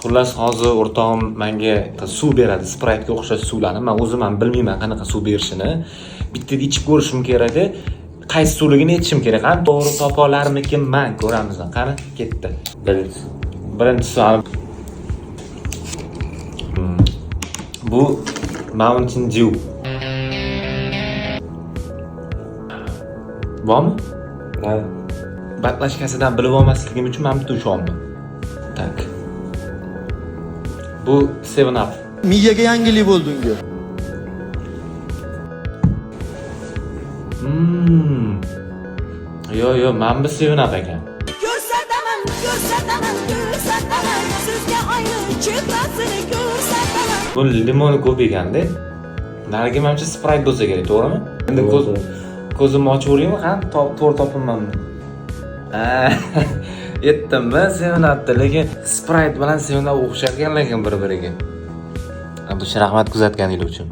Xullas hozir o'rtog'im menga suv beradi, Sprite'ga o'xshash suvlarni. Men o'zim ham bilmayman qanaqa suv berishini. Bitta ichib ko'rishim kerak. Qaysi suvligini aytishim kerak. Qani to'g'ri topa olarmikin, men ko'ramiz. Qani ketdi. Birinchisi bu Mountain Dew. Bormi? Ha. Baklashkasidan bilib olmasligim uchun men bitta ushondim. Tak. Bu 7-Up. Miyaga yangilik bo'ldi unga. Yo, men bu 7-Up ekan. Ko'rsataman, sizga ayni chehrasini ko'rsataman. Bu limon ko'p ekanda. Nariga menimcha Sprite bo'lsa kerak, to'g'rimi? Endi ko'zimni ochib o'raymi? Qani to'g'ri topimman. Yetdimmi 7-Upda, lekin Sprite bilan 7-Up o'xsharkan lekin bir-biriga. Bu rahmat kuzatganingiz uchun.